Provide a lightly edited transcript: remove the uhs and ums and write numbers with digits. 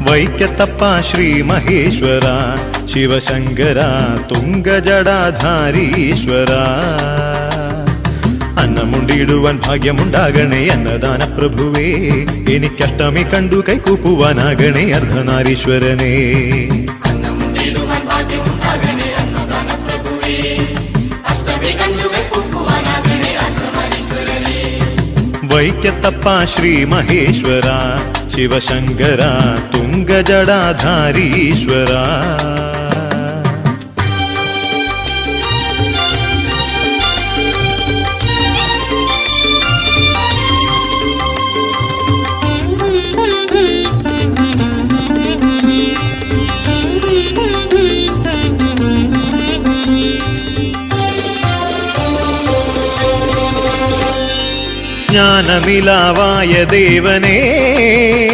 വൈക്കത്തപ്പ ശ്രീ മഹേശ്വര ശിവശങ്കര തുംഗജടാധാരീശ്വര അന്നമുണ്ടിടുവാൻ ഭാഗ്യമുണ്ടാകണേ അന്നദാന പ്രഭുവേ എനിക്കഷ്ടമി കണ്ടു കൈകൂപ്പുവാനാകണേ അർദ്ധനാരീശ്വരനേ വൈക്കത്തപ്പ ശ്രീ മഹേശ്വര ശിവശങ്കര തുംഗജടാധാരീശ്വര ജ്ഞാനനിലാവായ ദേവനേ